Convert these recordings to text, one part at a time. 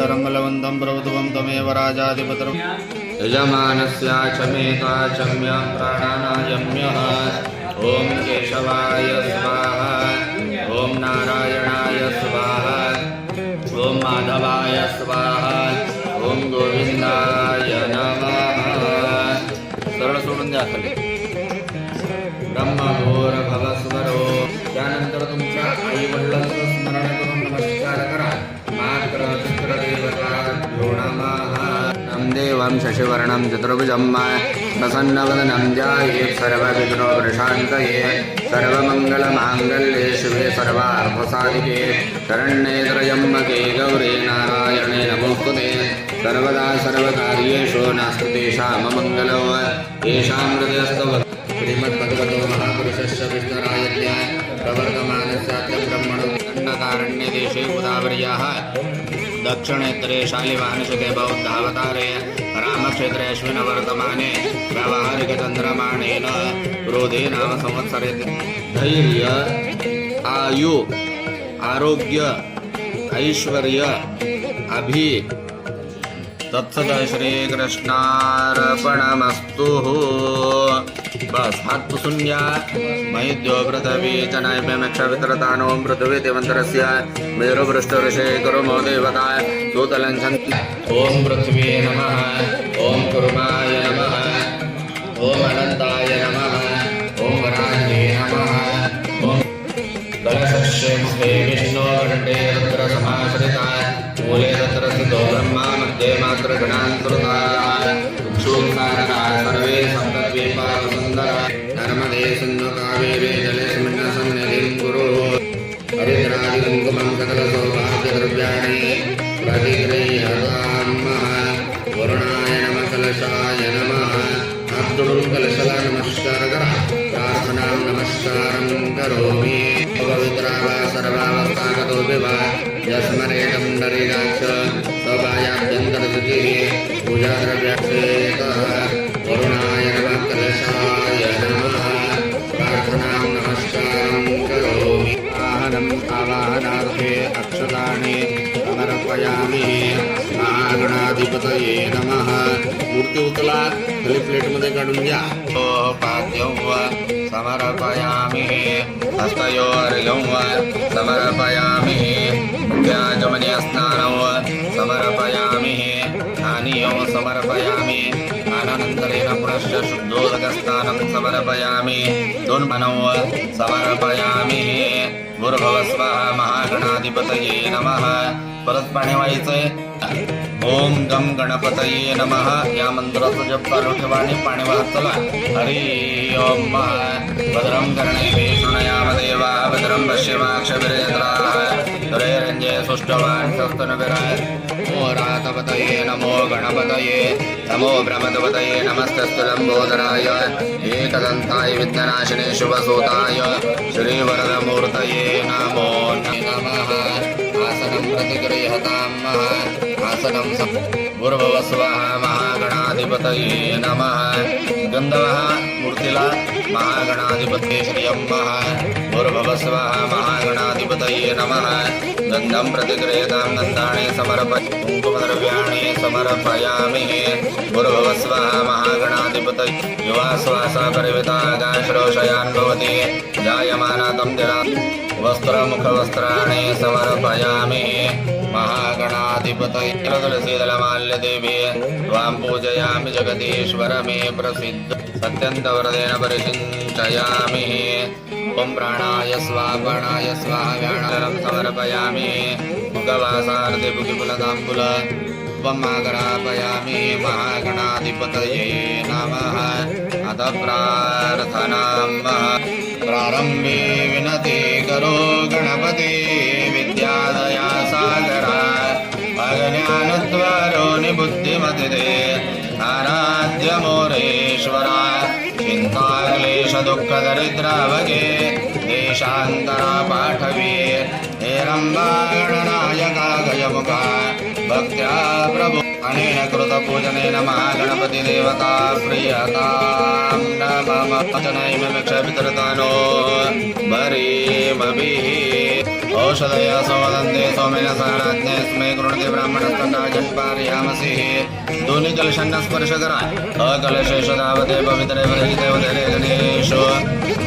धरं बलवन्तं प्रभुत्वं त्वमेव राजाधिपतिर् यजमानस्याचमेता चम्य प्राणानायम्यः ॐ केशवाय स्वाहा ॐ नारायणाय स्वाहा ॐ माधवाय स्वाहा ॐ गोविंदाय नमः सरळ सोडून द्या खाली ब्रह्मघोर भवस्वरो त्यानंतर तुमच्या आई वडिलांचं स्मरण करून नमस्कार करा मात्र पितृदेवताभ्यो नमः देवं शशिवर्णं चतुर्भुजं प्रसन्नवदनं ध्यायेत् सर्वविघ्नोपशान्तये सर्वमङ्गलमाङ्गल्ये शिवे सर्वार्थसाधिके शरण्ये त्र्यम्बके गौरी नारायणे नमोस्तुते सर्वदा सर्वकार्येषु नास्ति तेषाममङ्गलो येषां हृदयस्थो श्रीमद्भगवतो महापुरुषस्य विष्णुरायस्य प्रवर्तमानस्याद्य ब्रह्मणो दण्डकारण्यदेशे गोदावर्याः दक्षिणेत्तरे शालिवाहनशके बौद्धावतारे रामक्षेत्रे अश्विनवर्तमाने व्यावहारिकचन्द्रमाणेन क्रोधे नाम संवत्सरे धैर्य आयु आरोग्य ऐश्वर्य अभि तत्सद श्रीकृष्णार्पणमस्तु बस हात पुसून घ्या मैद्यो पृथ्वी च नैम्यमक्षवित्रतानो पृथ्वी देवन्तरस्य मेरुपृष्ठऋषे करुमो देवता सूतलञ्छन् ॐ पृथ्वी नमः ॐ कुर्माय नमः ॐ अनन्ताय नमः ॐ वराह्ये नमः ॐ कलशस्ये विष्णोकण्ठे रुद्रसमाश्रिता मूले तत्र स्थितो ब्रह्मा मध्ये मात्र गणान्तृता क्षुत्सारका सर्वे सप्तद्वीपा वसुन्धरा नर्मदे सिन्धु कावेरी जलेऽस्मिन् सन्निधिं कुरु हरिद्रादिकुङ्कुमं सकलसौभाग्यद्रव्याणि प्रतिगृह्यतामः वरुणाय नमः कलशाय नमः हातोडून कलशाला नमस्कार करा प्रार्थनां नमस्कारं करोमि पवित्रावा सर्वावस्थागतो विवा यस्मरेदं नरिराक्ष सभायाभ्यन्तरशुचिः पूजाद्रव्याक्षेतः वरुणाय नमः कलशाय नमः प्रार्थनां नमस्कारं करोमि आवाहनम् आवाहनार्थे अक्षतानि समर्पयामि महागणाधिपतये नमः मूर्ती उचला खाली प्लेटमध्ये काढून घ्या पाद्यं समर्पयामि हस्तयोर्यं समर्पयामि व्याजमनीयस्नानं समर्पयामि स्थानीयं समर्पयामि अनन्तरेण पुनश्च शुद्धोदकस्नानं समर्पयामी दोन बनव समर्पयामी भूर्भुवस्वः महागणाधिपतये नमः परत पाणी व्हायचंय ओम गम गणपतये नमः या मंत्राचा जप चालू ठेवा आणि पाणी वाहत चला हरी ओम भद्रं कर्णे शृणयाम देवा भद्रं पश्येमाक्षभिर्यत्राः तुरैरञ्जय सुष्ठवान् स्वस्तनविराय नमो रातपतये नमो गणपतये नमो ब्रह्मपतये नमस्तस्तु लंबोदराय एकदन्ताय विघ्ननाशिने शुभसूताय श्रीवरदमूर्तये नमो नमः आसनं प्रतिगृह्यताम् आसनं भूर्भुवस्वः महागणाधिपतये नमः गंधवः मूर्तीला महागणाधिपतये श्रियं भूर्भुवस्वः महागणाधिपतये नमः गन्धं प्रतिगृह्यतां गन्धानि समर्पयामि कुङ्कुमद्रव्याणि समर्पयामि भूर्भुवस्वः महागणाधिपतये युवाश्वासः परिवितागाश्रोषयान् भवति जायमानातं दिरा वस्त्रमुखवस्त्राणि समर्पयामि महागणाधिपतये तुलसीदलमाल्यदेवी त्वां पूजयामि जगदीश्वर मे प्रसिद्ध सत्यन्तवरदेन परिचिन्तयामि ॐ प्राणाय स्वाहा व्याणं समर्पयामि मुखवासार्थे बुकिपुलताम्बुल उपमाग्रापयामि महागणाधिपतये नमः अथ प्रार्थनां प्रारम्भे विनति करो गणपति विद्यादया सागरा अज्ञानद्वारो निबुद्धिमतिदे आराध्य मोरेश्वरा चिन्ताक्लेशदुःखदरिद्रावगे देशान्तरा पाठवी हेरम्बागणनायका गजमुखा भक्त्या प्रभु अनेन कृतपूजनेन महागणपतिदेवता प्रियतां नमः मामचनैमक्षपितरतानो भरीमभिः औषधया सोमदन्ते सोमेन साराज्ञे स्मे कृणते ब्राह्मणस्तन्नाजन्पार्यामसि धूनिकलशन्नस्पर्श करा अकलशेष धावते पवित्रे परिहिते उदरे गणेशो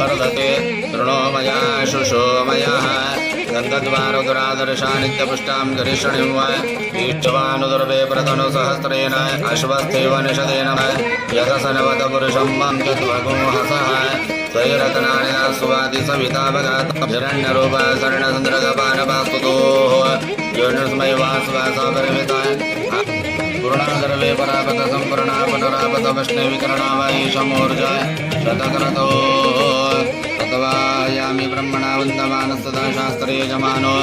वर्धते तृणो मया शुशो मयः गन्धद्वारुदुरादर्शा नित्यपुष्टां गरिष्णिं वा ईश्वानुदुर्वे प्रतनु सहस्रेण अश्वस्थैव निषदेन यथसनवत पुरुषं मं चत्वगुंहसः स्वैरतनानि सुवाति सविता भगात् हिरण्यरूप शरणचन्द्रगपानपास्तुतोः योनिस्मै वासवासा परिमिता पूर्णादर्वे परापत सम्पूर्णा पटुरापत वैष्णविकरणा वा ईशमूर्जा शतक्रतो तत्वायामि ब्रह्मणा वन्दमानस्तदा शास्त्रे यजमानो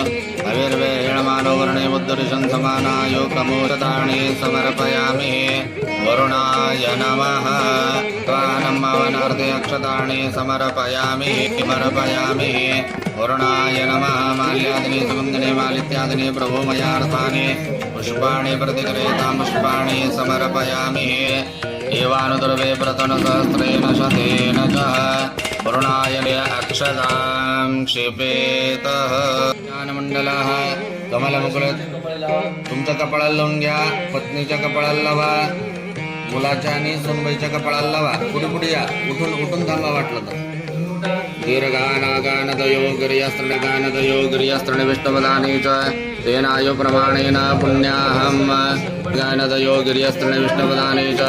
अविर्वेहिणमानो वर्णे मुद्दर्शन् समानायोगमूर्ताणि समर्पयामि वरुणाय नमः त्वानमवनार्थे अक्षताणि समर्पयामि वरुणाय नमः माल्यादिनि सुगन्धिनि मालित्यादिनि प्रभो मयार्थानि पुष्पाणि प्रतिक्रियतां पुष्पाणि समर्पयामि एवानुदुर्वे प्रतनुसहस्रेण शतेन च वरुणाय अक्षतां क्षिपेतः ज्ञानमंडलः कमलमुकुल तुमच्या कपाळाला लावून घ्या पत्नीच्या कपाळाला लावा मुलाच्या आणि सुनबाईच्या कपाळाला लावा पुढे या उठून थांबा वाटलं तर दीर्घानागानदयो गिर्यस्त्रणगानदयो विष्णुपदानि च तेनायु प्रमाणेन पुण्याहं गानदयो गिर्यस्त्रण विष्णुपदानि च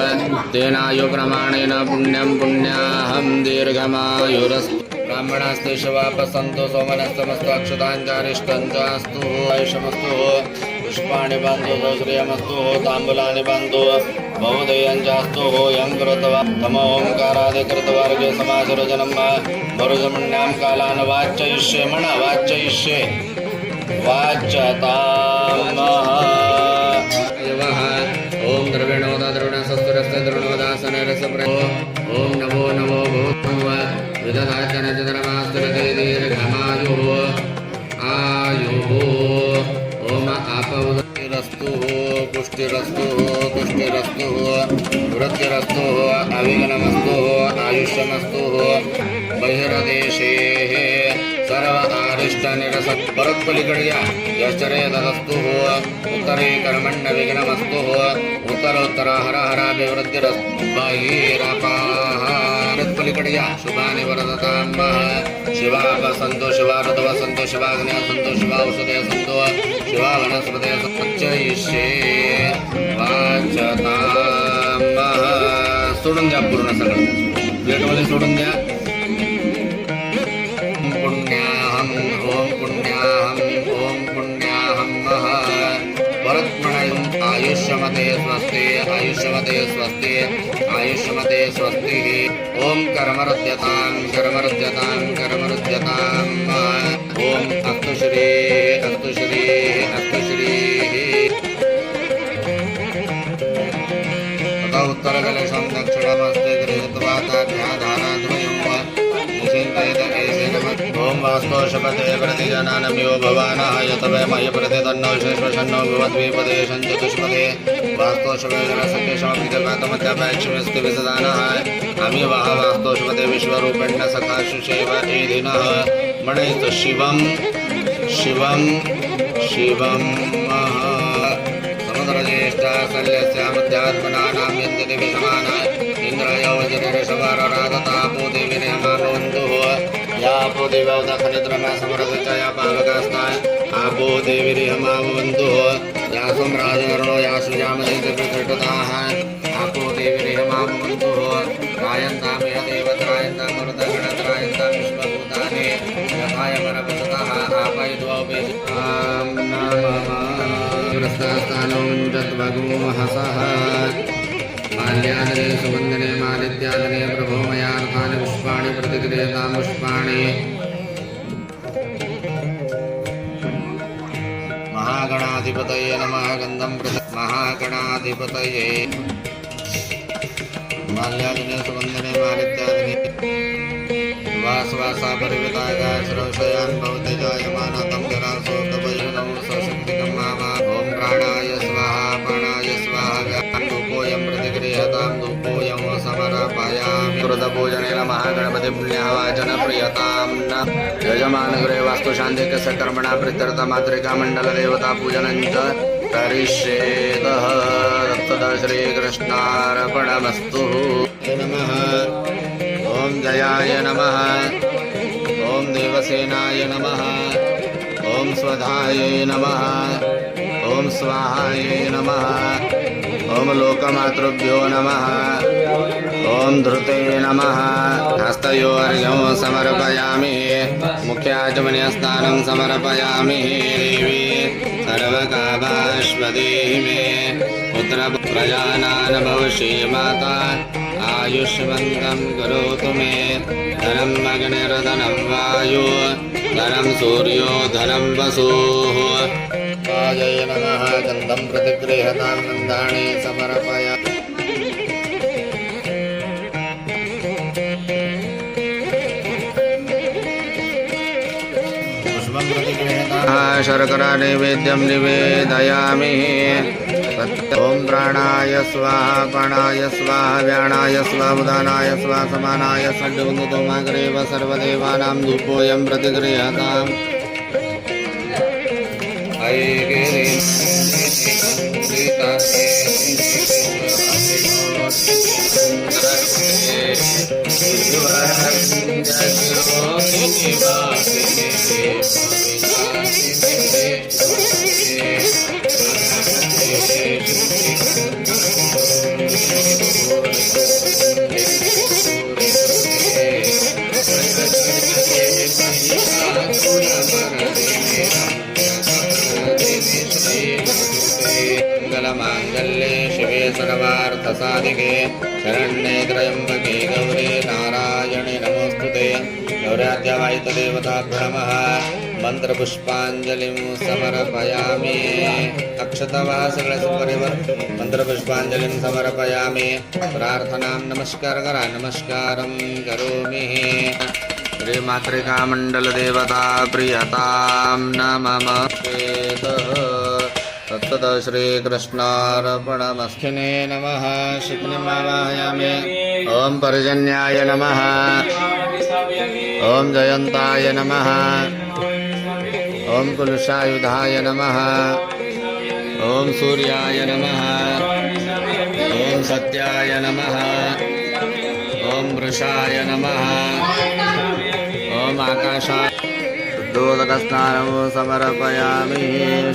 तेनायु प्रमाणेन पुण्याहं दीर्घमायुरस्तु ब्राह्मणास्ते शिवापसन्तो सोमनस्तमस्तु अक्षताञ्चारिष्टञ्चास्तु आयुषमस्तु पुष्पाणि बान्धो श्रियमस्तु ताम्बूलानि बान्धो बहुदयञ्चास्तु यं कृत्वा तम ओंकारादिकृतवर्गे समासरोजनं मरुजमण्यां कालान् वाचयिष्ये म्हणा वाचयिष्ये वाच्यताम् ओम द्रविणोदा द्रविणसस्तुरस्य द्रविणोदासनरसप्र ओम नमो नमो भूत्वा विदधाचनचन्द्रमास्तुरते दीर्घमायुः आयुः ओम आपौदरस्तु पुष्टिरस्तु तुष्टिरस्तु वृद्धिरस्तु अविघ्नमस्तु आयुष्यमस्तु बहिर्देशे सर्व अरिष्ट निरस परत पलीकडे या यश्चरे तदस्तु उत्तरे कर्मण्य विघ्नमस्तु उत्तरोत्तर हर हराभिवृद्धिरस्तु बहिरपाः पलीकडे या शुभानि वरदतां शिवापसन्तो शिवारुतवसन्तो शिवाग्न्यसन्तो शिवाौषधे सन्तो शिवा वनस्पते सच्चयिष्ये वाचतां सोडून द्या पूर्ण सगळं प्लेटमध्ये सोडून द्या आयुष्यमते स्वस्ति आयुष्यमते स्वस्ति आयुष्यमते स्वस्ति ओम कर्मरुद्यतां कर्मरुद्यतां कर्मरुद्यतां ओम अस्तु श्री अस्तु श्री अस्तु श्री तथा उत्तरकलशं दक्षिणमस्ते गृहीत्वा ताभ्याधाराद्वयं ओम वास्तोषपते प्रतिजनानमियो भवानः यत वै मयि प्रतितन्नो शेषवशन्नो भवद्विपदे चतुष्पदे वास्तोषवेदनसङ्केशमभिजगातमध्यापैक्षमस्ति विसदानः अमिवः वास्तोषपते विश्वरूपेण्य सखाशुषेव एधिनः मणित शिवं शिवं शिवं समुद्रज्येष्ठा शल्यस्यामध्यात्मनानां यन्ति विषमान इन्द्रयो वज्रऋषभारराधतापो देवीर्यमामोन्दुः यापो देवौदखनिद्रमा समरदचया पावकास्ताय आपो देवीर्यमामवन्तुः यासुं राजवर्णो यासु यामदेवकृतताः आपो देवीर्यमामवन्तुः रायन्तामिह देवत्रायन्तामृतगणत्रायन्तां विश्वभूतानि यथायमनपसतः आपयद्वौपेषां नमः ग्रस्तास्थानं चत्वगुंहसः माल्यादने सुगन्धने मालित्यादने प्रभो मयार्थानि पुष्पाणि प्रतिक्रियतां पुष्पाणि महागणाधिपतये नमः गन्धं महागणाधिपतये माल्यादने सुगन्धने मालित्यादने वासवासा परिवितागा श्रवशयान् भवति जायमानतं जरासोतभयुनं सशक्तिकं मामा ॐ प्राणाय स्वाहा धूपोऽयं प्रतिगृह्यतां धूपोऽयं समर्पयामि समर्पयामि कृतपूजनेन महागणपतिपुण्यवाचनप्रियतां न यजमानगृहे वास्तुशान्तिकस्य कर्मणा प्रीत्यर्थमातृकामण्डलदेवतापूजनं च करिष्येतः तत्तदा श्रीकृष्णार्पणमस्तु नमः। ॐ जयाय नमः। ॐ देवसेनाय नमः। ॐ स्वधाय नमः। ॐ स्वाहाय नमः। ॐ लोकमातृभ्यो नमः। ॐ धृते नमः। हस्तयोर्घ्यं समर्पयामि मुख्याचमनीयस्नानं समर्पयामि देवी सर्वकामाश्वदेहि मे पुत्रप्रजानान् भविष्ये माता आयुष्मन्तं करोतु मे धनं अग्निर्धनं वायु धनं सूर्यो धनं वसुः जय नमः। गन्धं प्रतिगृह्यतां गन्धानि समर्पयामि शर्करा नैवेद्यं निवेदयामि। ॐ प्राणाय स्वाहा प्राणाय स्वाहा व्याणाय स्वाहा उदानाय स्वाहा समानाय सड्डवन्दतोमाग्रेव सर्वदेवानां धूपोऽयं प्रतिगृह्यताम्। मंगलमांगल्ये शिवे सर्वार्थसाधिके शरण्ये त्र्यंबके गौरी नारायणे नमोस्तुते। गौराद्यवायुदेवताभ्यो नमः। मंत्रपुष्पांजलिं समर्पयामि। अक्षतवा सगळ्या मंत्रपुष्पांजलिं समर्पयामि। प्रार्थनां नमस्कार करा नमस्कारं करोमि। श्रीमातृकामण्डलदेवता प्रियतां नमः। तत्तदा श्रीकृष्णार्पणमस्तु नमः। शिखनिमावाहयामि। ॐ पर्जन्याय नमः। ॐ जयन्ताय नमः। ॐ कुलुषायुधाय नमः। ॐ सूर्याय नमः। ॐ सत्याय नमः। ॐ वृषाय नमः। ॐ आकाशाय शुद्धोदकस्नानं समर्पयामि।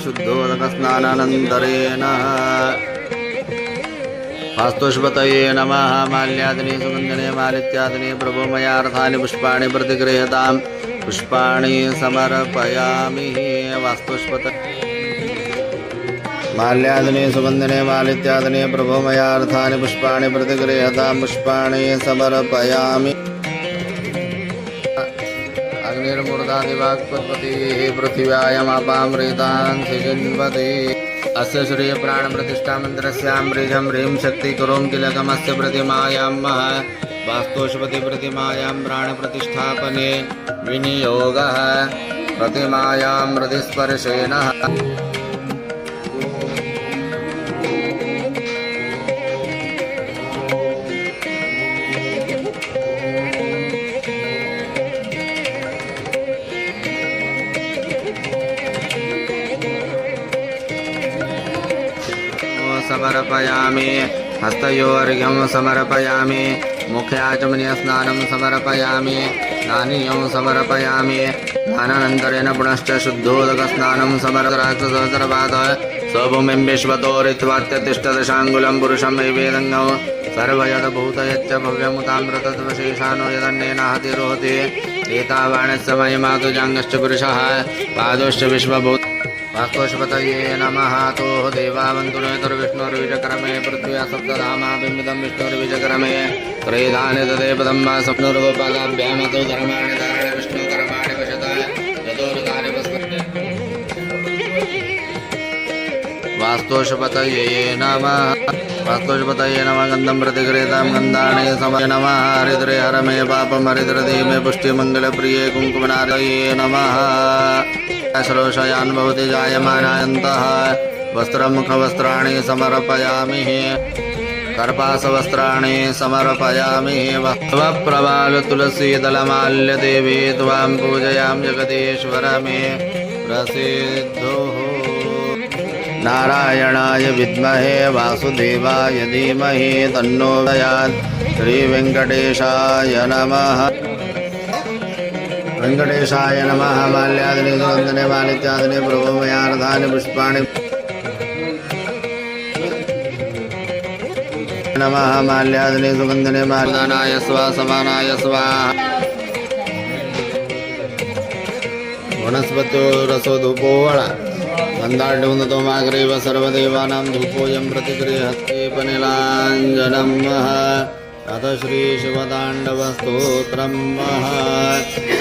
शुद्धोदकस्नानानन्तरेण वास्तुष्पतये नमः। माल्यादिनी सुगन्धिने मालित्यादिनी प्रभुमयार्थानि पुष्पाणि प्रतिगृह्यतां। पुष्पाणि समर्पयामि। वास्तुष्पतये माल्यादिनी सुगन्धिने मालित्यादिनी प्रभुमयार्थानि पुष्पाणि प्रतिगृह्यतां। पुष्पाणि समर्पयामि। अग्निर्मूर्धादिवाक्पतिः पृथिव्यायमापामृतान् सिजिन्वति। अस्य श्रीयप्राणप्रतिष्ठामन्त्रस्यां ह्रीं शक्ति कुरुं किलकमस्य प्रतिमायां वास्तुष्पति प्रतिमायां प्राणप्रतिष्ठापने विनियोगः प्रतिमायां हृदिस्पर्शेन। समर्पयामि। हस्तयोर्घ्यं समर्पयामि। मुख्याचमनीयस्नानं समर्पयामि। नानीयं समर्पयामि। दानानन्तरेण पुनश्च शुद्धोदकस्नानं समर्पराक्षसहस्रपाद स्वभूमिं विश्वतोरित्वात्यतिष्ठदशाङ्गुलं पुरुषं वैवेदङ्गौ सर्वयदभूतयच्च भव्यमुतामृतत्वशेषानो यदन्नेन हतिरोहति। एतावाणस्य महिमातु जाङ्गश्च पुरुषः पादोश्च विश्वभूत। वास्तुष्पतये नमः। तो देवावन्तुर्विष्णुर्विजक्रमे पृथ्व्या सप्तधामा बिम्बितं विष्णुर्विजक्रमे त्रैधानि तदे पदं वा स्वप्नुर्गोपादाभ्यामतो धर्माणि धारण विष्णुकर्माणि वशता चतुर्धानि वास्तुष्पतये नमः। वास्तुष्पतये नमः। गन्धं प्रतिगृहीतां गन्धानि समय नमः। हरिद्रे हर मे पापं हरिद्रदे मे पुष्टिमङ्गलप्रिये कुङ्कुमनारये नमः। श्रोषयान् भवति जायमानायन्तः वस्त्रमुखवस्त्राणि समर्पयामि। कर्पासवस्त्राणि समर्पयामि वप्रवालतुलसीदलमाल्यदेवी त्वां पूजयां जगदीश्वर मे प्रसिद्धो नारायणाय विद्महे वासुदेवाय धीमहि तन्नो प्रचोदयात् श्रीवेङ्कटेशाय नमः वेङ्कटेशाय नमः माल्यादिनि सुगन्धने मालित्यादिनि प्रभुमयार्धानि पुष्पाणि नमः माल्यादिनि सुगन्धने मालिदानाय स्वाहा समानाय स्वाहा वनस्पत्यो रसो धूपो वळा गन्धाढ्योन्नतो माग्रेव सर्वदेवानां धूपोऽयं प्रतिगृह्यते पनिलाञ्जनं अथ श्रीशिवताण्डवस्तोत्रं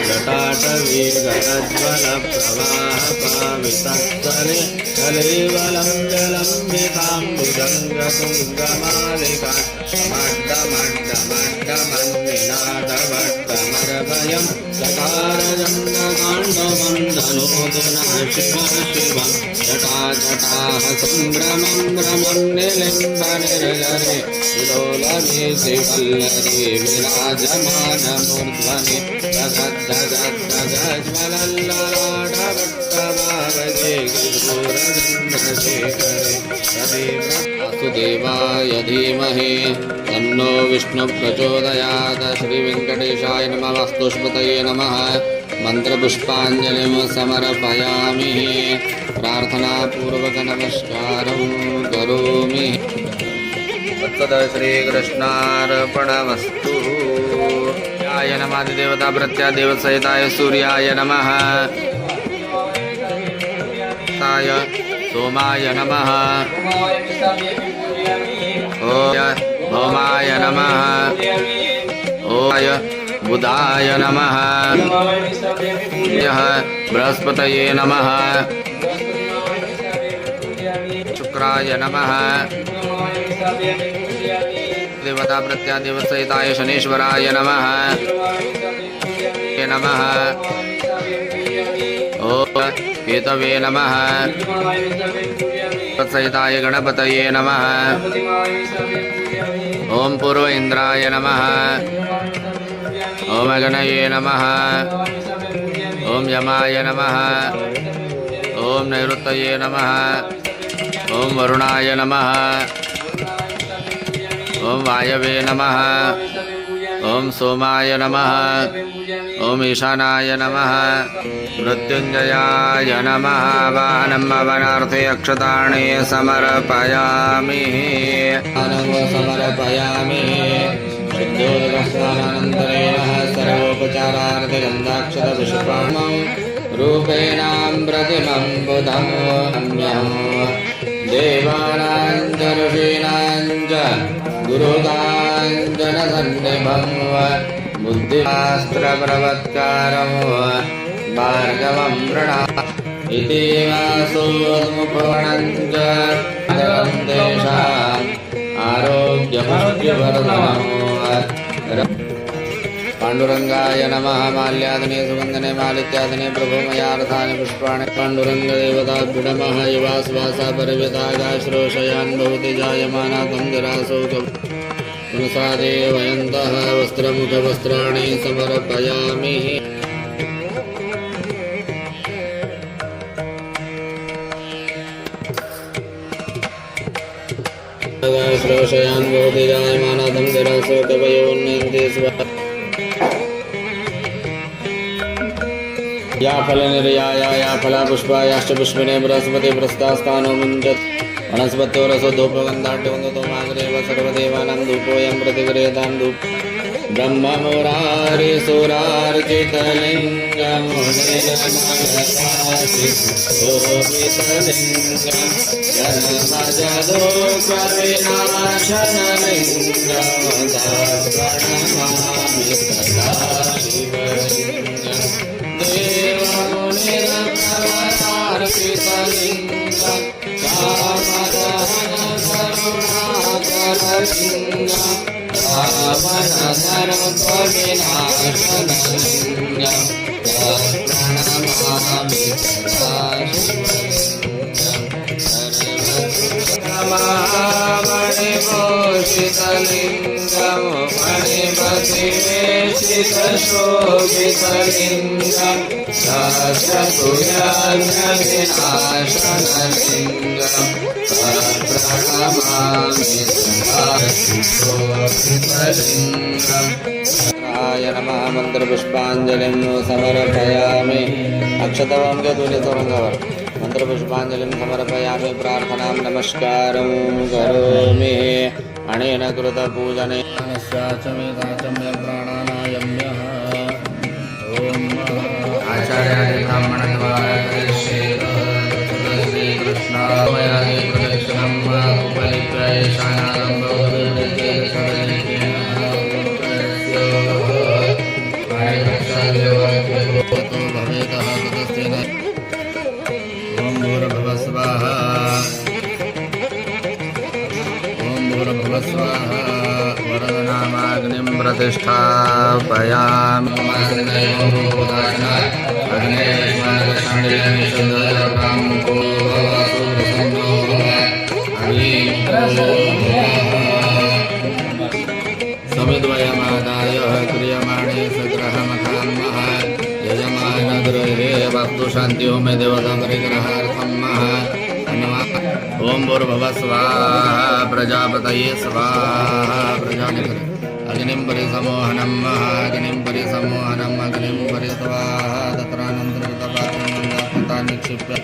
जटाटवीगरज्वलप्रवाहपावितस्थले कलेवलं जलं विताम्बुजङ्गतुङ्गमालिका मड्डमड्डमड्डमन्निनादभट्टमरभयं चकारजङ्गकाण्डवं धनोतु नः शिवः शिवं जटाजटाः सम्भ्रमं भ्रमन्निलिम्बनिर्जरे विलोलने शिवल्लरे विराजमानमूर्ध्वनि जगज्जगज्जगज्ज्वलल्ललाटभट्टभावगे गिरिशूरचन्द्रशेखरे वासुदेवाय धीमहि तन्नो विष्णु प्रचोदयात् श्रीवेङ्कटेशाय नमः वास्तुष्पतये नमः मंत्रपुष्पाञ्जलिं समर्पयामि प्रार्थनापूर्वक नमस्कारं करोमि तत्सद श्रीकृष्णार्पणमस्तु याय नमादिदेवता प्रत्यादेवसहिताय सूर्याय नमः ताय सोमाय नमः ओय भौमाय नमः ओय बुधाय नमः यः बृहस्पतये नमः शुक्राय नमः देवता प्रत्यादेवसहिताय शनीश्वराय नमः नमः ओम केतवे नमः सहिताय गणपतये नमः ओम पूर्व इंद्राय नमः ओम गणये नमः ओम यमाय नमः ओम नैऋतये नमः ओम वरुणाय नमः ओम वायवे नमः ओम सोमाय नमः ओम ईशानाय नमः मृत्युंजयाय नमः वाहनं वनार्थे अक्षतानि समर्पयामि शुद्धोदकस्नानानन्तरेण सर्वोपचारार्थे गन्धाक्षतपुष्पाणौ रूपेणां प्रतिमं बुधं देवानां च ऋषीणां च गुरुकाञ्चनसन्निभं बुद्धिशास्त्रप्रवत्कारं भार्गवं प्रणा इति वासोमुपवनं च तेषाम् आरोग्यमस्त्यवर्धनम् पाण्डुरङ्गाय नमः माल्यादने सुगन्धने मालित्यादने प्रभुमयार्थानि पुष्पाणि पाण्डुरङ्गदेवताभ्यो नमः युवाश्वासा परिव्यतागाश्रोषयान् भवति जायमाना तं जरासौ पुनसादे वयन्तः वस्त्रमुखवस्त्राणि समर्पयामि श्रोषयान् भवति जायमाना तं जरासौ कवयोन्नयन्ति या फलनिर्याया या फलापुष्पायाश्च पुष्पिणे बृहस्पति प्रस्तास्थानो मुञ्चत् वनस्पत्यो रसो धूपगन्धाढ्योन्नतो माग्रेव सर्वदेवानां धूपोऽयं प्रतिगृह्यतां धूप ब्रह्ममुरारिसुरार्चितलिङ्गं शोभितलिङ्गं सहस्रसूर्याग्निविनाशनलिङ्गं प्रणमामि नमः मंत्रपुष्पांजलिं समर्पयामि अक्षतवां के तुल्य तरंगावर मंत्रपुष्पांजलिं समर्पयामि प्रार्थनां नमस्कारं करोमि अनेन कृतपूजने चाचमे प्राणानायम्यः ओम आचार्यादि ब्राह्मणद्वारा श्रीकृष्णामयादि प्रदक्षिणं उपलिप्य ईशानां ओम भूर्भुवः स्वाहा ओम भूर्भुवः स्वाहा वरदनामाग्निं प्रतिष्ठापयामि समिद्वयमादाय क्रियमाणे सग्रहमखान्मः यजमानगृहे वस्तु शान्तिः मे देवता परिग्रहार्थं ओम भूर्भुवः स्वाहा प्रजापतये स्वाहा प्रजापतये अग्निं परिसमोहनं अग्निं परिसमोहनं अग्निं परिस्वाहा तत्रानन्तरं निक्षिप्य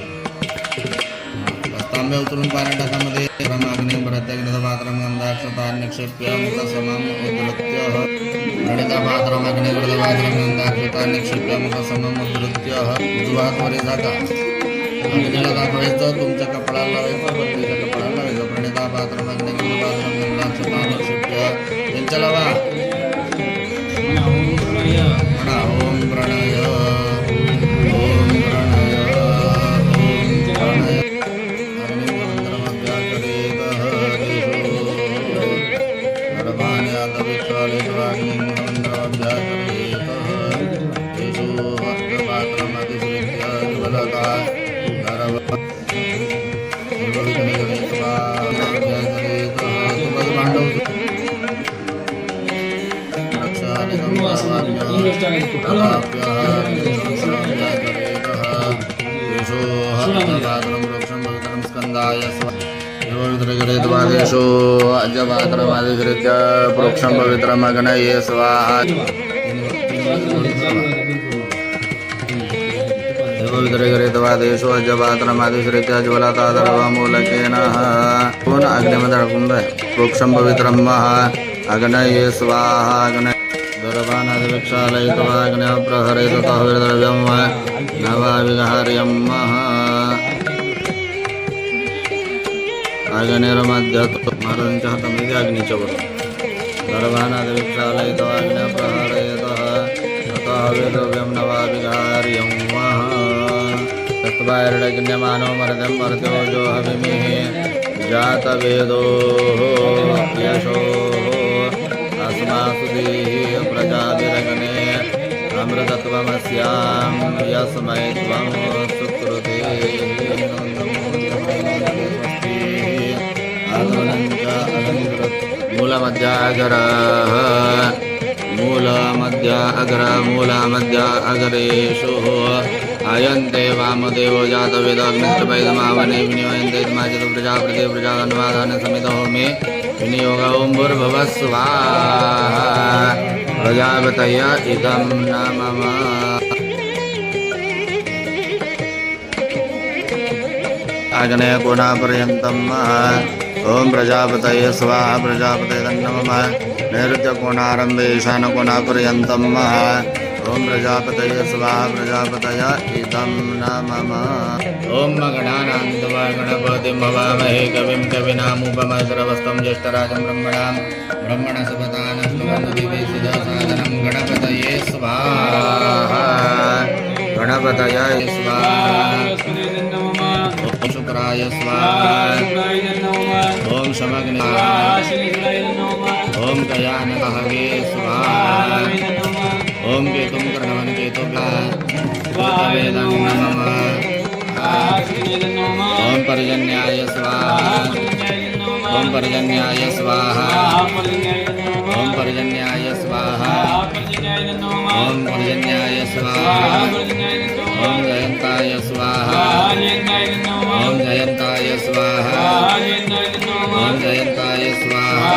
तांबे उतरून पाण्यात टाकामध्ये अग्निं प्रत्यग्निपात्रं गंधाक्षतान् निक्षिप्य मुखसमम् उद्धृत्य गणितपात्रम् अग्निकृतपात्रं गंधाक्षतान् निक्षिप्य मुखसमम् उद्धृत्य उजवाहात झाका अग्नीला दाखवायचं तुमच्या कपाळाला लावायचं पत्नीच्या कपाळाला लावायचं प्रणितापात्रम् अग्निकृतपात्रं गंधाक्षतान् निक्षिप्य त्यांच्या लावा म्हणा ओम प्रणय ओम प्रणय ओम प्रणय द्वादेशो अजपात्रमादिकृत्य प्रोक्षं पवित्रमग्नये स्वाहा द्वादेशो अजपात्रमादिकृत्य ज्वलतादरवमूलकेन पुनः अग्निमदकुम्भ प्रोक्षं पवित्रं अग्नये स्वाहा अग्नये दर्भानादिविक्षालयित्वा अग्न्यः प्रहरयतः द्रव्यं नवाविहार्यं अग्निर्मध्यतो महाराजांच्या हातामध्ये अग्नीच्या वर दर्भानादिविक्षालयित्वा अग्न्यः प्रहरयतः ततः द्रव्यं नवाविहार्यं तत्वायर्डग्न्यमानो मर्दं मर्त्यो जो हविमिः जातवेदो यशो अस्मासुदीः प्रजाभिरग्ने अमृतत्वमस्यां यस्मै त्वं सुकृते मूलमध्य अग्रेषु अयन्ते वामदेवो जातवेदाग्निश्चैदमावने विनियोयन्ते माचित प्रजापति प्रजाधन्वादान समितो मे विनियोग ओम भूर्भुवः स्वाहा प्रजापतय इदं नमः अग्नय कोणापर्यन्तं ओम प्रजापतये स्वाहा प्रजापतये नमः नैऋत्य कोणारम्भे ईशान कोणापर्यन्तं ओम प्रजापतये स्वाहा प्रजापतय इदं नमः ओम गणानान्त्वा गणपतिं भवामहे कविं कविनामुपमश्रवस्तं ज्येष्ठराजं ब्रह्मणास्पदानस्तुवन्दिवेशिदसादनं गणपतये स्वाहा गणपतये स्वाहा शुक्राय स्वाहा ओम शमग्ने ओम गयानहवे स्वाहा ओम केतुं कर्णवन केतुवेदं नमः ओम पर्जन्याय स्वाहा ओम पर्जन्याय स्वाहा ओम पर्जन्याय स्वाहा ओम पर्जन्याय स्वाहा ओम जयंताय स्वाहा ओम जयंताय स्वाहा ओम जयंताय स्वाहा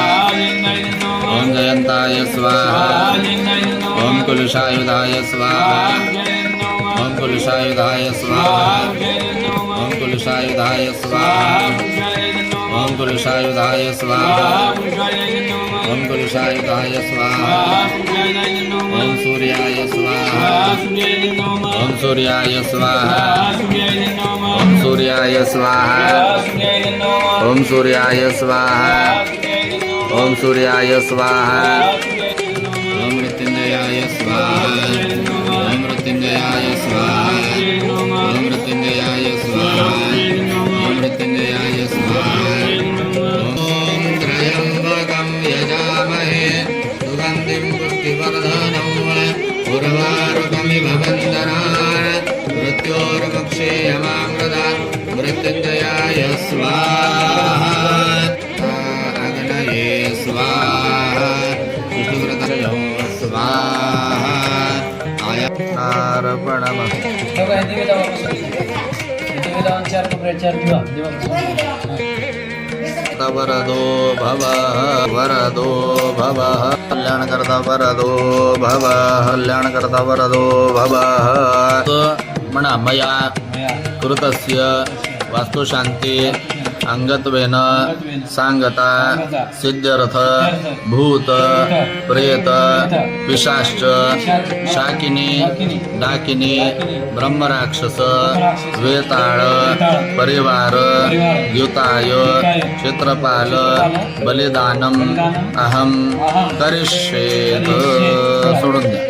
ओम जयंताय स्वाहा ओम कुलशायुधाय स्वाहा ओम कुलशायुधाय स्वाहा ओम कुलशायुधाय स्वाहा ओम कुलशायुधाय स्वाहा ओम कुलशायुधाय स्वाहा ओम सूर्याय स्वाहा ओम सूर्याय स्वाहा ओम सूर्याय स्वाहा ओम सूर्याय स्वाहा ओम सूर्याय स्वाहा ओम मृत्युंजयाय स्वाहा ओम मृत्युंजयाय स्वाहा ओम मृत्युंजयाय स्वाहा ओम मृत्युंजयाय स्वाहा ओम त्र्यंबकं यजामहे सुगन्धिं पुष्टिवर्धनं उर्वारुकमिव बन्धनात् मृत्योर्मुक्षेयमामृतात् मृत्युंजयाय स्वाहा अग्नये स्वाहा विष्णुव्रतयो स्वाहा आयतार्पणमस्तु वरदो भव वरदो भव कल्याण करता वरदो भव कल्याण करता वरदो भव म्हणा मया कृतस्य वास्तुशांती अंगत्वेन सांगता सिद्ध्यर्थ भूत प्रेत पिशाच शाकिनी डाकिनी ब्रह्मराक्षस वेताळ परिवार द्युताय क्षेत्रपाल बलिदानम अहम करिष्येत सोडून द्या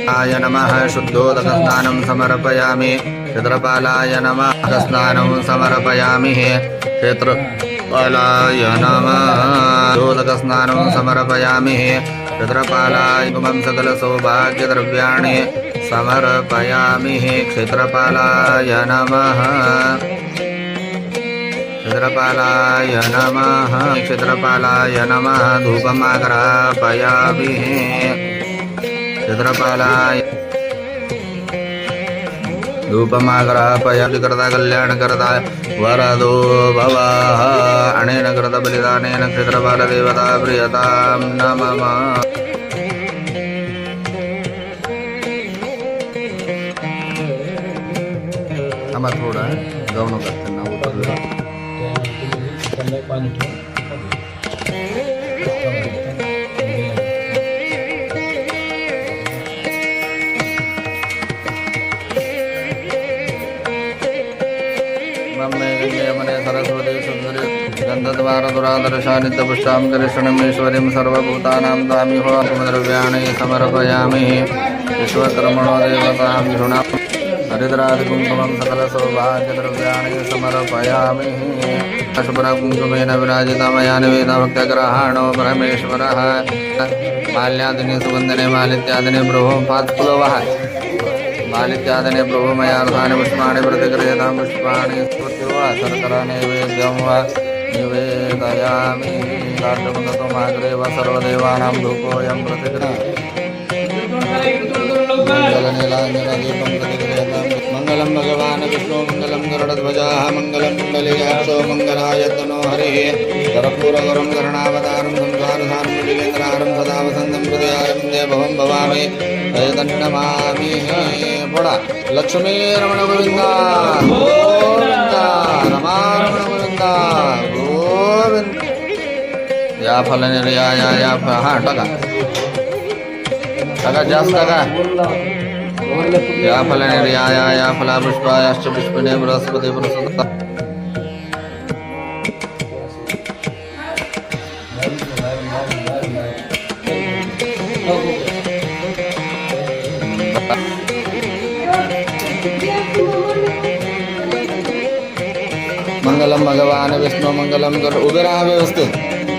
आय नमः शुद्धोदकस्नानं समर्पयामि क्षेत्रपालाय नमः स्नानं समर्पयामि क्षेत्रपालाय नमः शुद्धोदकस्नानं समर्पयामि क्षेत्रपालाय कुमं सकल सौभाग्यद्रव्याणि समर्पयामि क्षेत्रपालाय नमः क्षेत्रपालाय नमः क्षेत्रपालाय नमः धूपमाग्रापयामि क्षेत्रपालाय धूपमाग्रापयामि करता कल्याण करता वरदो भव अनेन कृत बलिदानेन क्षेत्रपाल देवता प्रियतां नमः आम्हा थोडा जाऊ नका त्यांना उतरलं सरस्वती सुंदरी गंधद्वार दुरादर्शा नित्यपुष्टां करिष्णमेश्वरीं सर्वभूतानां द्वामिहोपद्रव्याणि समर्पयामि विश्वकर्मणो देवतां गृणां हरिद्रादिकुङ्कुमं सकलसौभाग्यद्रव्याणि समर्पयामि शुभ्रकुङ्कुमेन विराजिता मया निवेदिता भक्तग्रहाणो परमेश्वरः माल्यादिने सुगन्धने मालित्यादिने प्रभुं पात्पुलवः मालित्यादिने प्रभु मयार्धानि पुष्पाणि प्रतिगृह्यतां पुष्पाणि स्तुत्यो शर्करा नैवेद्यं वा निवेदयामि कार्तमुदतमाग्रे वा सर्वदेवानां धूपोऽयं मङ्गलनीलाञ्जनदीपं प्रतिगृह्यतां मङ्गलं भगवान् विष्णु मङ्गलं गरुडध्वजः मङ्गलं कुण्डलीकाक्षो मङ्गलायतनो हरिः कर्पूरगौरं कर्णावतारं संसारसारं मृडिलेन्द्रहारं सदा वसन्तं हृदयारं देवं भवामि नमामि पडा लक्ष्मी रमण गोविंदा गोविंदा रमारमण गोविंदा गोविंद या फलने या हा टाका जास्त टाका या फलने या फला पुष्पायाश्च पुष्पिणे बृहस्पति प्रसुता मंगलम भगवान विष्णु मंगलम कर उभे राहा व्यवस्थित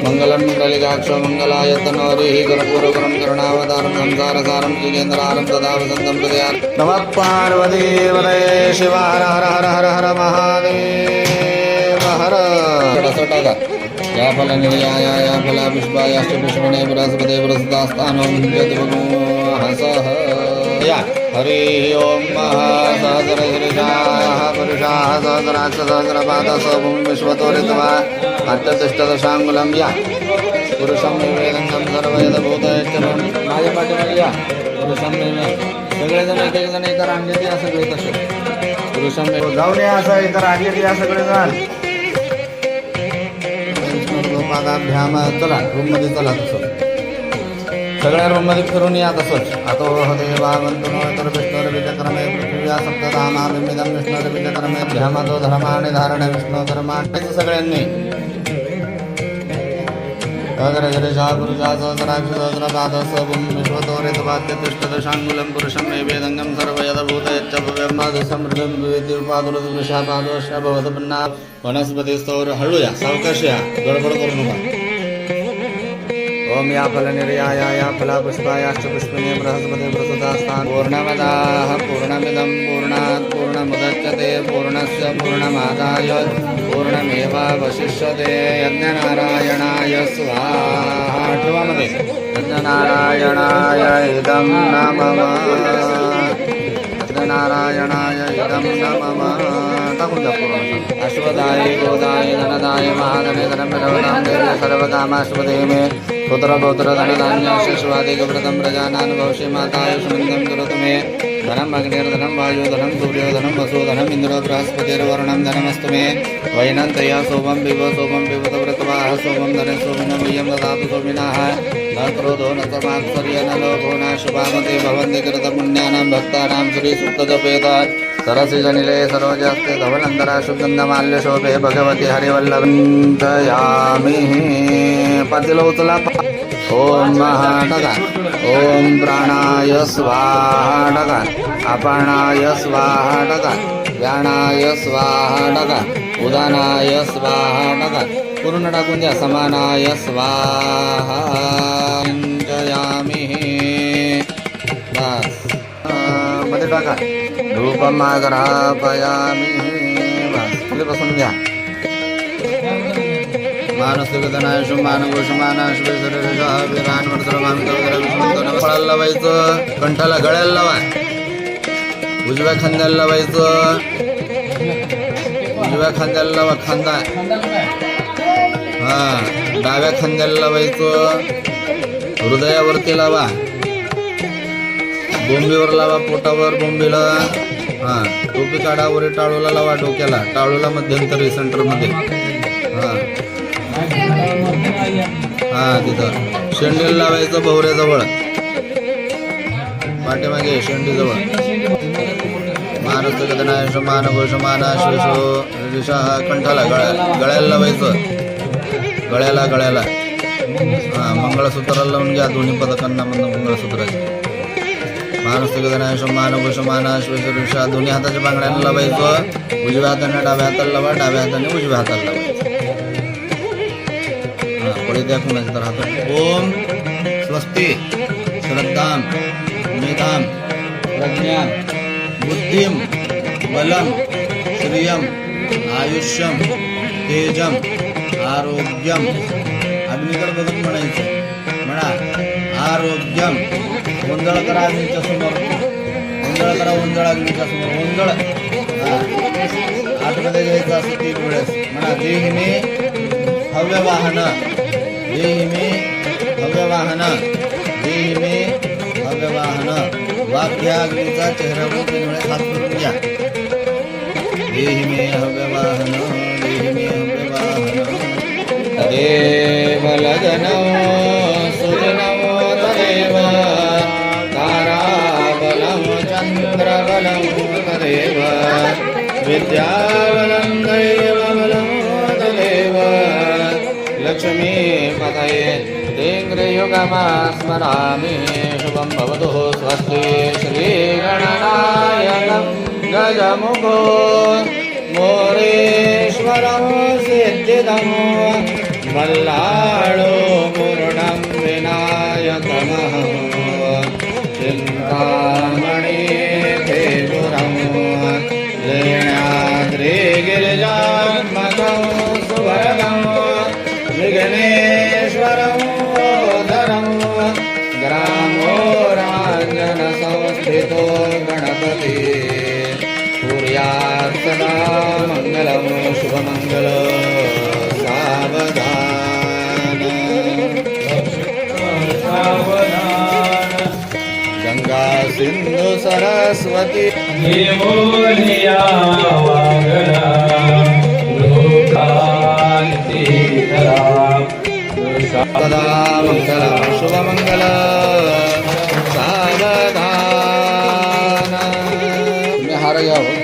मंगलम कुण्डलीकाक्षो मंगलायतनो हरिः कर्पूरगौरं करुणावतारं संसारसारं जिगेन्द्रहारं सदा वसन्तं हृदयारं नमः पार्वतीपतये शिव हर हर हर हर हर महादेव हर टाका या फलनिर्याया फला पुष्पायाश्च पुष्पिणे बृहस्पते बृहस्पतास्थानो हसः या हरि ओम सहस्रशीर्षाः पुरुषाः सहस्राक्ष सहस्रपादः भूमि विश्वतोरित्वा अत्यतिष्ठदशाङ्गुलं या पुरुषं वेदंगम सर्वयदभूतयश्च माझ्या पाठीमागे या पुरुषं सगळेजण एक एक जण एका रांगेत या सगळे तसे पुरुषं जाऊन या असं एका रांगेत या सगळेजण पादाभ्याम चला रूममध्ये चला तसं सगळ्या रूममध्ये फिरून या तसंच अतो देवा वंतुनो तर विष्णुर्विजक्रमे पृथ्व्या सप्तधामाभिमिदं विष्णुर्विजक्रमे ध्यामतो धर्माणि धारण विष्णुकर्माणि सगळ्यांनी सहस्रशीर्षा पुरुषा सहस्राक्ष सहस्रपादः विश्वतोरितवाक्यतिष्ठदशाङ्गुलं पुरुषं मे वेदङ्गं सर्वयदभूतयच्च भव्यमादसमृद्धं द्वितीर्पादुरदृशापादोश्च भवत पुन्हा वनस्पतिस्तोर हळूया सावकाश या गडबड करू नका ओम या फलनिर्याय या फलापुष्पायाश्च पुष्पिने बृहस्पति प्रसुतास्तान् पूर्णमदाः पूर्णमिदं पूर्णात् पूर्णमुदच्यते पूर्णस्य पूर्णमादाय पूर्णमेवावशिष्यते यज्ञनारायणाय स्वाहा ठेवामध्ये यज्ञनारायणाय इदं नमः यज्ञनारायणाय इदं नमः टाकून द्या पूर्ण अश्वदाय गोदाय धनदाय महाधने धनमिरवदां देवे सर्वकामाश्वदे मे पुत्रपौत्र धनधान्य शिशुवादिकव्रतं प्रजानान् भविष्य मातायुष्मन्तं करोतु मे धनम् अग्निर्धनं वायुधनं सूर्योधनं वसुधनम् इन्द्रो बृहस्पतिर्वरुणं धनमस्तु मे वैनन्तया सोमं पिबत व्रतवाः सोमं धने सोमिनो मह्यं ददातु सोमिनः न क्रोधो न समात्सर्य न लोभो न शुभामते भवन्ति कृतपुण्यानां भक्तानां श्रीसूक्तजपेत सरसि जनिले सरोजस्ते धवलन्तरा शुद्धन्दमाल्यशोभे भगवती हरिवल्लभञ्चयामि पातेलं उचला ओम महाटका ओम प्राणाय स्वाहा टका अपानाय स्वाहा टका व्यानाय स्वाहा टका उदानाय स्वाहा टका पूर्ण टाकून द्या समानाय स्वाहा जयामि बस मध्ये टाका धूपमाग्रापयामि बस खाली बसून घ्या मानसिकतनाय फळाला लावायचं कंठाला गळ्याला लावा उजव्या खांद्याला लावायचं उजव्या खांद्याला लावा खांदा हा डाव्या खांद्याला लावायचं हृदयावरती लावा बोंबीवर लावा पोटावर बोंबीला हा टोपी काढावर टाळूला लावा डोक्याला टाळूला मध्यंतरी सेंटरमध्ये हा हा तिथं शेंडीला लावायचं भोवऱ्याजवळ पाठीमागे शेंडीजवळ मानसिकतनाय मानवोष मानाश्वेशो ऋषः कंठाला गळ्याला लावायचं गळ्याला हा मंगळसूत्राला लावून घ्या दोन्ही पदकांना मंगळसूत्राचे मानसिकतनाय मानवोष मानाश्वेशो ऋषः दोन्ही हाताच्या बांगड्यांना लावायचं उजव्या हाताने डाव्या हाताला लावा डाव्या हाताने उजव्या हाताला लावायचं द्या कुणाच्या तर हातात ओम स्वस्ति श्रद्धां मेधां प्रज्ञां बुद्धिं बलं श्रियं आयुष्यं तेजं आरोग्यं अग्नीकडे बघत म्हणायचं म्हणा आरोग्यम गोंधळ करा अग्नीच्या समोर गोंधळ करा गोंधळ अग्नीच्या समोर गोंधळ आतमध्ये घ्यायचं असं 3 वेळेस म्हणा देहिमे हव्य वाहन देहि मे भव्य वाहन देहि मे भव्य वाहन वाक्या अग्नीचा चेहऱ्यावर 3 वेळेस हात करून घ्या देहि मे भव्य वाहन देहि मे भव्य वाहन तदेव लग्नो सुजनो तदेव ताराबलं चन्द्रबलं तदेव विद्याबलं दैवबलं तदेव लक्ष्मी पतये तेङ्ग्रयुगमास्मरामि शुभं भवतु स्वस्ति श्रीगणनायकं गजमुखो मोरेश्वरं सिद्धिदं मल्लाळो पूर्णं विनायकमः चिन्तामणि देवुरं लीलाद्रिगिरिजात्मकं सुवरदं विघ्नेश्वरं धरं ग्रामो राञ्जनसंस्थितं प्रतिष्ठितो गणपति कुर्यात् सदा मङ्गलं शुभमङ्गल सावधान गंगा सिंधु सरस्वती सदा मंगल शुभ मंगल सावधान तुम्ही हार घ्या हो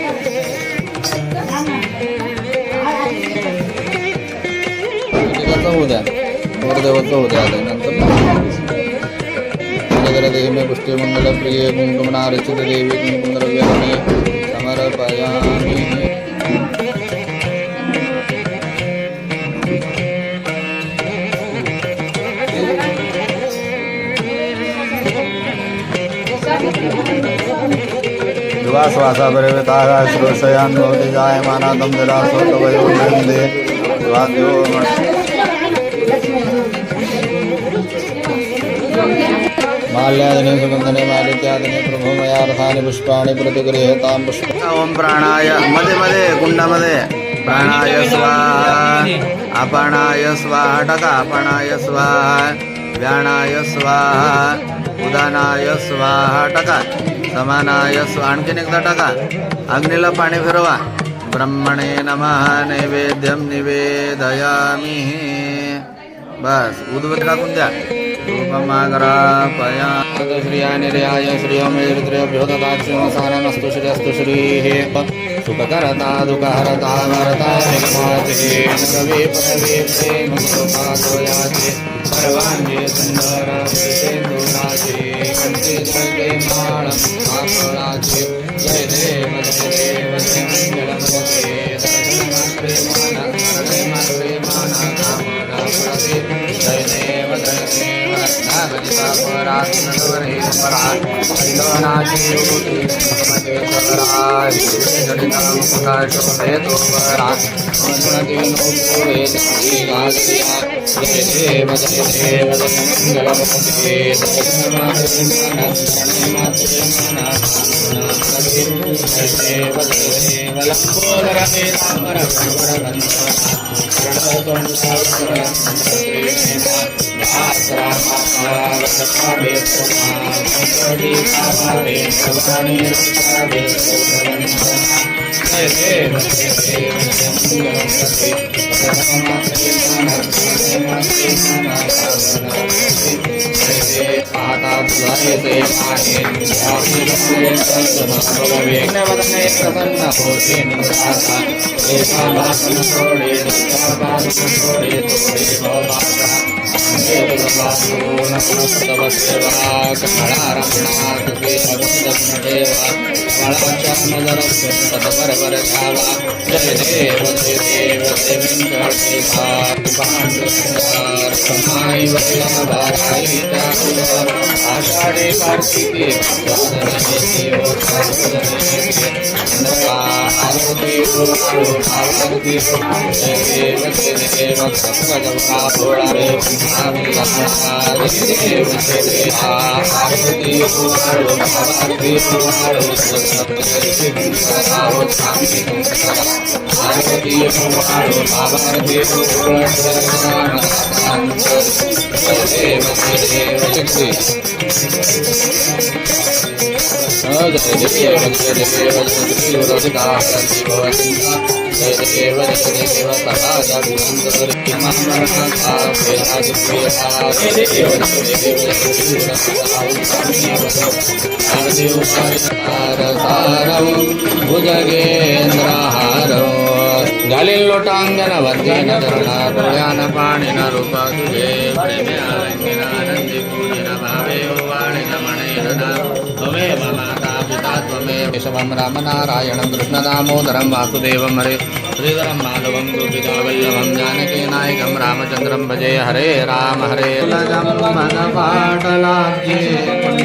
होऊ द्या वरदेवाचं होऊ द्या नंतर देवी में पुष्टि मंगल प्रिय कुंकुमनार्चित देवी कुंकुम द्रव्याणि समर्पयामि श्वासा परिवृताः श्रोषयान् भवति जायमानातं जलासो तवयो नन्दे स्वाद्यो माल्यादने सुगंधने मालिक्यादने प्रभो मया रथानि पुष्पाणि प्रतिगृह्यतां पुष्प ओम प्राणाय मध्ये मध्ये कुंडामध्ये प्राणाय स्वाहा अपानाय स्वाहा टका अपानाय स्वाहा व्यानाय स्वाहा उदानाय स्वाहा टका समानाय स्वाहा आणखीन एकदा टका अग्नीला पाणी फिरवा ब्रह्मणे नमः नैवेद्यं निवेदयामि बस उद्वत टाकून द्या रूपमागरापया श्रियानिर्याय श्रियमेर्द्रभ्यो ददाक्षिमसानमस्तु श्रियस्तु श्रीः सुखकरता दुःखहरता वरता निगमाते रवे पदवे प्रेम सुपातोयाते सर्वांगे सुंदराचे कंठे जगे माणं आकोळाचे जय देव जय मंगलम जय दर्शनमात्रे माना कामना प्रति जय देव लोटांगन वद्यन धरणान पाणिन रूप तुझे प्रेमे आलिंगनानंदी पूजिन भावे वाणी रमणेरना त्वमेव माता पिता त्वमेव केशवं रामनारायणं कृष्णदामोदरं वासुदेवं हरे श्रीधरं माधवं गोपिकावल्लभं जानकी नायकं रामचन्द्रं भजे हरे राम हरे पाटलाब्जे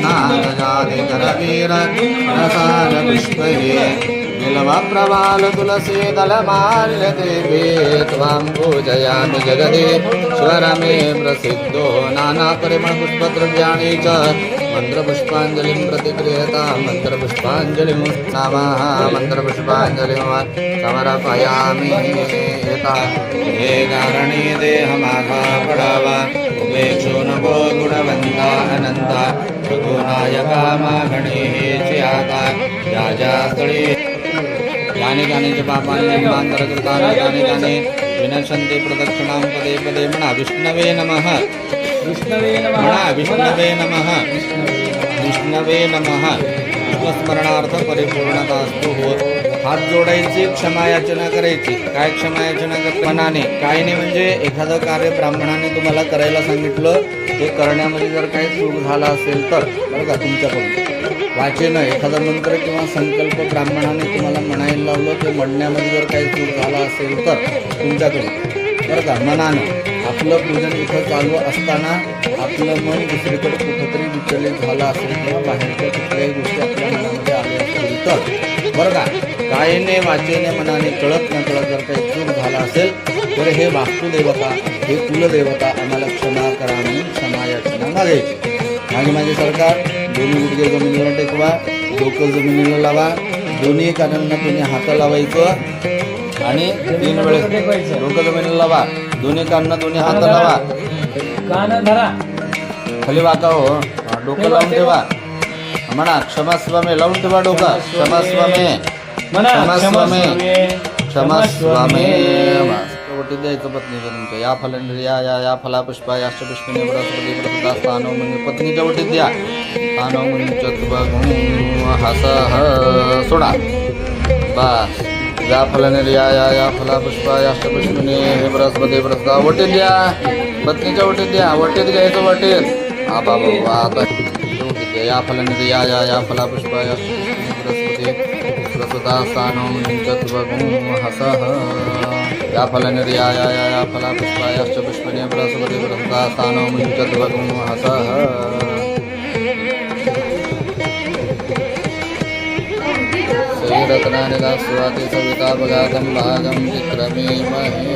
नागजाधिकरवीर रसाल पुष्पये नीलवप्रवाल तुलसी दलमाल्य देवे त्वां पूजयामि जगदीश्वर मे प्रसिद्धो नाना परिमळ पुष्पद्रव्याणि च मन्त्रपुष्पाञ्जलिं प्रतिक्रियतां मन्त्रपुष्पाञ्जलिं नमः मन्त्रपुष्पाञ्जलिं समर्पयामि यथा हे कारणे देहमाघा पडावा उपेक्षो नभो गुणवन्ता अनन्ता रघुनायका माघणेः च्याता या ज्या स्थळे यानि कानि च पापानि जन्मान्तरकृतानि तानि तानि विनश्यन्ति प्रदक्षिणां पदे पदे म्हणा विष्णवे नमः म्हणा विष्णवे नमः विष्णवे नमः विष्णुस्मरणार्थ परिपूर्णतास्तु हो. हात जोडायची, क्षमा याचना करायची. काय क्षमा याचना करते? मनाने. काय नाही म्हणजे एखादं कार्य ब्राह्मणाने तुम्हाला करायला सांगितलं, ते करण्यामध्ये जर काही चूक झाला असेल तर बरं का, तुमच्याकडून वाचेनं एखादा मंत्र किंवा संकल्प ब्राह्मणाने तुम्हाला म्हणायला लावलं, ते म्हणण्यामध्ये जर काही चूक झाला असेल तर तुमच्याकडून बरं का, मनानं आपलं पूजन इथं चालू असताना आपलं मन दुसरीकडे कुठंतरी विचलित झालं असेल किंवा बाहेरच्या कुठल्याही गोष्टी आपल्या मनामध्ये आल्या असतील तर बरं का, कायेने वाचेने मनाने कळत न कळत जर काही चूक झाला असेल तर हे वास्तुदेवता, हे कुलदेवता आम्हाला क्षमा करा म्हणून क्षमा याचना मागायची. माझे सरकार दोन्ही गुडघे जमिनीला टेकवा, डोकं जमिनीला लावा, दोन्ही कानांना तुम्ही हात लावायचं आणि 3 वेळेस डोकं जमिनीला लावा, दोन्ही कानांना दोन्ही हात लावा, कान धरा खाली वाका हो, डोकं लावून ठेवा. म्हणा क्षमास्वामी लावून ठेवा डोकं. क्षमास्वामी क्षमास्वामी क्षमास्वामी. ओटी द्यायचं पत्नीच्या तुमच्या. या फलेंद्रिया या फला पुष्पा याष्ट पुष्पिने बृहस्पती प्रसुता स्थानो म्हणजे पत्नीच्या ओटीत द्या. स्थानो म्हणजे हस सोडा बस. या फलेंद्रिया या फला पुष्पा याष्ट पुष्पिने हे बृहस्पती प्रसुता ओटीत द्या. पत्नीच्या ओटीत द्या. ओटीत घ्यायचं ओटीत. हा बाबा आता या फलाने या फला पुष्पा बृहस्पती प्रसुता स्थानो हसः. या फलाने या फला पुष्पा याश्च पुष्पणे बृहस्पती प्रसुता स्थानो हसः. श्रीरत्नानि दास्वाति सविता भगातं भागं चित्रमे महे.